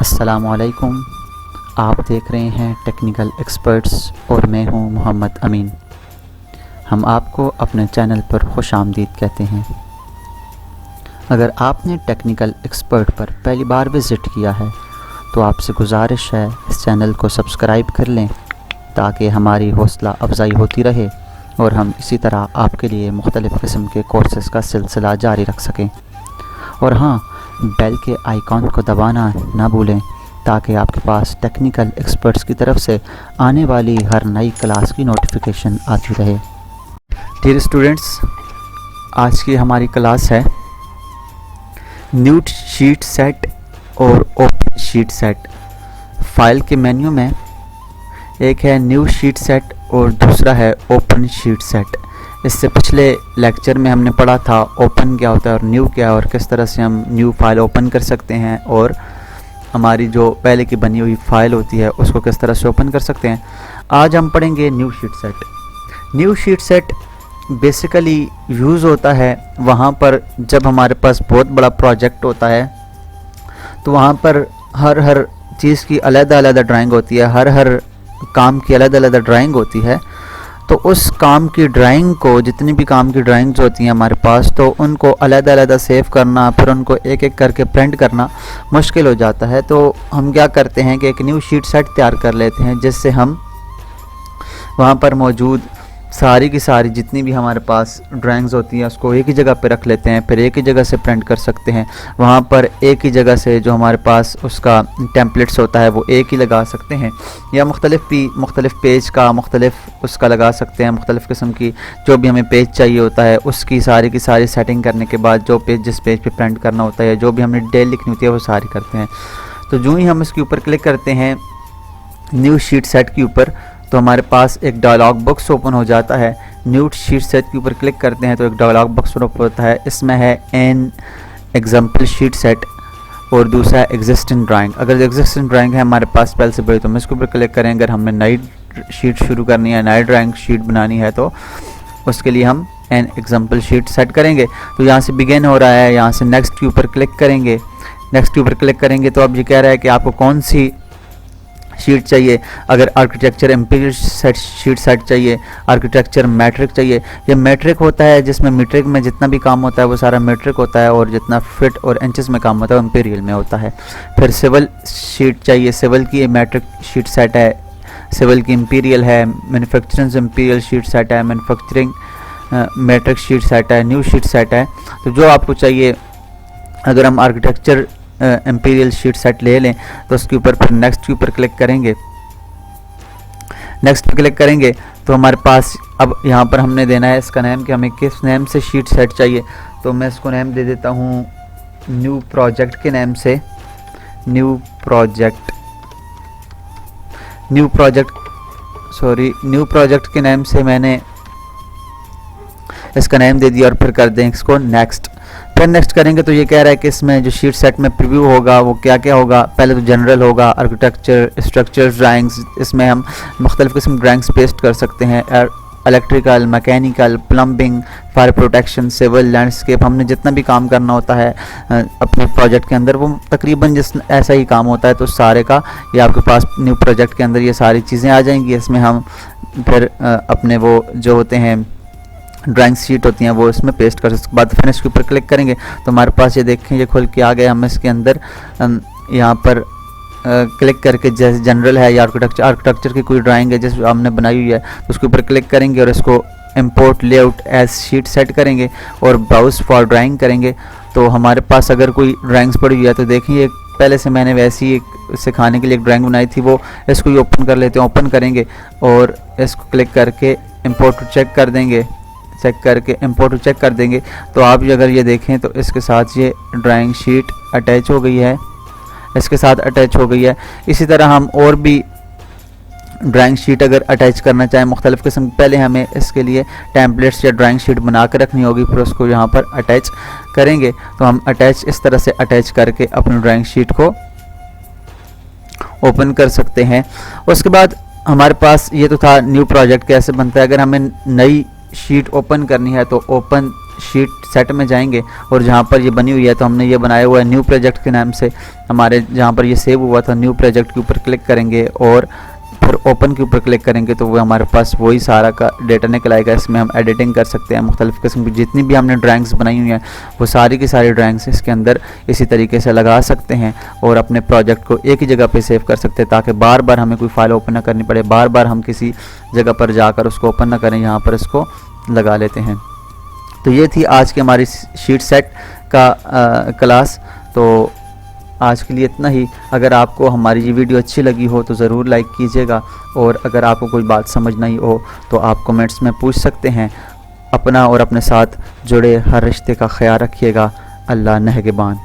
अस्सलामुअलैकुम। आप देख रहे हैं टेक्निकल एक्सपर्ट्स और मैं हूं मोहम्मद अमीन। हम आपको अपने चैनल पर खुश आमदीद कहते हैं। अगर आपने टेक्निकल एक्सपर्ट पर पहली बार विज़िट किया है तो आपसे गुजारिश है इस चैनल को सब्सक्राइब कर लें ताकि हमारी हौसला अफजाई होती रहे और हम इसी तरह आपके लिए मुख्तलिफ़ किस्म के कोर्सेज़ का सिलसिला जारी रख सकें। और हाँ, बेल के आइकॉन को दबाना ना भूलें ताकि आपके पास टेक्निकल एक्सपर्ट्स की तरफ से आने वाली हर नई क्लास की नोटिफिकेशन आती रहे। डियर स्टूडेंट्स, आज की हमारी क्लास है न्यू शीट सेट और ओपन शीट सेट। फाइल के मेन्यू में एक है न्यू शीट सेट और दूसरा है ओपन शीट सेट। इससे पिछले लेक्चर में हमने पढ़ा था ओपन क्या होता है और न्यू क्या है और किस तरह से हम न्यू फाइल ओपन कर सकते हैं और हमारी जो पहले की बनी हुई फाइल होती है उसको किस तरह से ओपन कर सकते हैं। आज हम पढ़ेंगे new sheet set. New sheet set basically use होता है वहाँ पर जब हमारे पास बहुत बड़ा प्रोजेक्ट होता है तो वहाँ पर हर चीज़ की अलग-अलग ड्राइंग होती है, हर काम की अलग-अलग ड्राइंग होती है। तो उस काम की ड्राइंग को, जितनी भी काम की ड्राइंग्स होती हैं हमारे पास, तो उनको अलग-अलग सेव करना, फिर उनको एक एक करके प्रिंट करना मुश्किल हो जाता है। तो हम क्या करते हैं कि एक न्यू शीट सेट तैयार कर लेते हैं जिससे हम वहाँ पर मौजूद सारी की सारी जितनी भी हमारे पास ड्राइंग्स होती हैं उसको एक ही जगह पे रख लेते हैं, फिर एक ही जगह से प्रिंट कर सकते हैं। वहाँ पर एक ही जगह से जो हमारे पास उसका टेम्पलेट्स होता है वो एक ही लगा सकते हैं, या मुख्तलिफ़ पेज का मुख्तलिफ उसका लगा सकते हैं। मुख्तलिफ़ किस्म की जो भी हमें पेज चाहिए होता है उसकी सारी की सारी सेटिंग करने के बाद जो पेज जिस पेज पर प्रिंट करना होता है, जो भी हमने डिटेल लिखनी होती है वो सारी करते हैं। तो जो ही हम इसके ऊपर क्लिक करते हैं न्यू शीट सेट के ऊपर तो हमारे पास एक डायलॉग बॉक्स ओपन हो जाता है। न्यू शीट सेट के ऊपर क्लिक करते हैं तो एक डायलॉग बॉक्स ओपन होता है। इसमें है एन एग्जाम्पल शीट सेट और दूसरा है एग्जिस्टिंग ड्राइंग। अगर एग्जिस्टिंग ड्राइंग है हमारे पास पहले से बड़ी तो हम इसके ऊपर क्लिक करें। अगर हमने नई शीट शुरू करनी है, नई ड्राइंग शीट बनानी है तो उसके लिए हम एन एग्जाम्पल शीट सेट करेंगे। तो यहाँ से बिगिन हो रहा है, यहाँ से नेक्स्ट के ऊपर क्लिक करेंगे। नेक्स्ट के ऊपर क्लिक करेंगे तो अब ये कह रहा है कि आपको कौन सी शीट चाहिए। अगर architecture empirical set sheet set चाहिए, आर्किटेक्चर मैट्रिक चाहिए। ये मैट्रिक होता है जिसमें मीट्रिक में जितना भी काम होता है वो सारा मैट्रिक होता है और जितना फिट और इंचेस में काम होता है वो एम्पिरियल में होता है। फिर सिविल शीट चाहिए, सिविल की मैट्रिक शीट सेट है, सिविल की एम्पिरियल है। मैन्युफैक्चरिंग एम्पिरियल शीट सेट है, मैन्युफैक्चरिंग मैट्रिक शीट सेट है, न्यू शीट सेट है। तो जो आपको चाहिए, अगर हम आर्किटेक्चर एम्पिरियल शीट सेट ले लें तो उसके ऊपर फिर नेक्स्ट के ऊपर क्लिक करेंगे। नेक्स्ट पे क्लिक करेंगे तो हमारे पास अब यहाँ पर हमने देना है इसका नेम कि हमें किस नेम से शीट सेट चाहिए। तो मैं इसको नेम दे देता हूँ न्यू प्रोजेक्ट के नेम से। न्यू प्रोजेक्ट के नेम से मैंने इसका नेम दे दिया और फिर कर दें इसको नेक्स्ट। फिर नेक्स्ट करेंगे तो ये कह रहा है कि इसमें जो शीट सेट में प्रीव्यू होगा वो क्या क्या होगा। पहले तो जनरल होगा, आर्किटेक्चर, स्ट्रक्चर्स, ड्राइंग्स। इसमें हम मुख्तलिफ़ किस्म ड्राइंग्स पेस्ट कर सकते हैं, electrical, mechanical, plumbing, fire protection, civil, landscape. हमने जितना भी काम करना होता है अपने प्रोजेक्ट के अंदर वो तकरीबन जिस ऐसा ही काम होता है। तो सारे का ये आपके पास न्यू प्रोजेक्ट के अंदर ये सारी चीज़ें आ जाएंगी। इसमें हम फिर अपने वो जो होते हैं ड्राइंग शीट होती हैं वो इसमें पेस्ट कर। उसके बाद फिनिश के ऊपर क्लिक करेंगे तो हमारे पास ये देखें ये खुल के आ गया। हम इसके अंदर यहाँ पर क्लिक करके जैसे जनरल है या आर्किटेक्चर की कोई ड्राइंग है जिस हमने बनाई हुई है तो उसके ऊपर क्लिक करेंगे और इसको import layout as sheet set करेंगे और ब्राउज फॉर ड्राइंग करेंगे। तो हमारे पास अगर कोई ड्राइंग्स पड़ी हुई है तो देखिए पहले से मैंने वैसी एक सिखाने के लिए एक ड्राइंग बनाई थी, वो इसको ही ओपन कर लेते हैं। ओपन करेंगे और इसको क्लिक करके इंपोर्ट टू चेक कर देंगे, चेक करके इंपोर्ट टू चेक कर देंगे। तो आप अगर ये देखें तो इसके साथ ये ड्राइंग शीट अटैच हो गई है, इसके साथ अटैच हो गई है। इसी तरह हम और भी ड्राइंग शीट अगर अटैच करना चाहें मुख्तलिफ़ किस्म, पहले हमें इसके लिए टेम्पलेट्स या ड्राइंग शीट बना कर रखनी होगी, फिर उसको यहाँ पर अटैच करेंगे। तो हम अटैच इस तरह से अटैच करके अपनी ड्राइंग शीट को ओपन कर सकते हैं। उसके बाद हमारे पास ये तो था न्यू प्रोजेक्ट कैसे बनता है। अगर हमें नई शीट ओपन करनी है तो ओपन शीट सेट में जाएंगे और जहाँ पर ये बनी हुई है तो हमने ये बनाया हुआ है न्यू प्रोजेक्ट के नाम से, हमारे जहाँ पर ये सेव हुआ था न्यू प्रोजेक्ट के ऊपर क्लिक करेंगे और फिर ओपन के ऊपर क्लिक करेंगे तो वो हमारे पास वही सारा का डेटा निकल आएगा। इसमें हम एडिटिंग कर सकते हैं, मुख्तलिफ़ किस्म की जितनी भी हमने ड्राइंग्स बनाई हुई हैं वो सारी की सारी ड्राइंग्स इसके अंदर इसी तरीके से लगा सकते हैं और अपने प्रोजेक्ट को एक ही जगह पे सेव कर सकते हैं ताकि बार बार हमें कोई फ़ाइल ओपन ना करनी पड़े, बार बार हम किसी जगह पर जाकर उसको ओपन ना करें, यहाँ पर इसको लगा लेते हैं। तो ये थी आज की हमारी शीट सेट का क्लास। तो आज के लिए इतना ही। अगर आपको हमारी ये वीडियो अच्छी लगी हो तो ज़रूर लाइक कीजिएगा और अगर आपको कोई बात समझ नहीं हो तो आप कमेंट्स में पूछ सकते हैं। अपना और अपने साथ जुड़े हर रिश्ते का ख्याल रखिएगा। अल्लाह नेहगबान।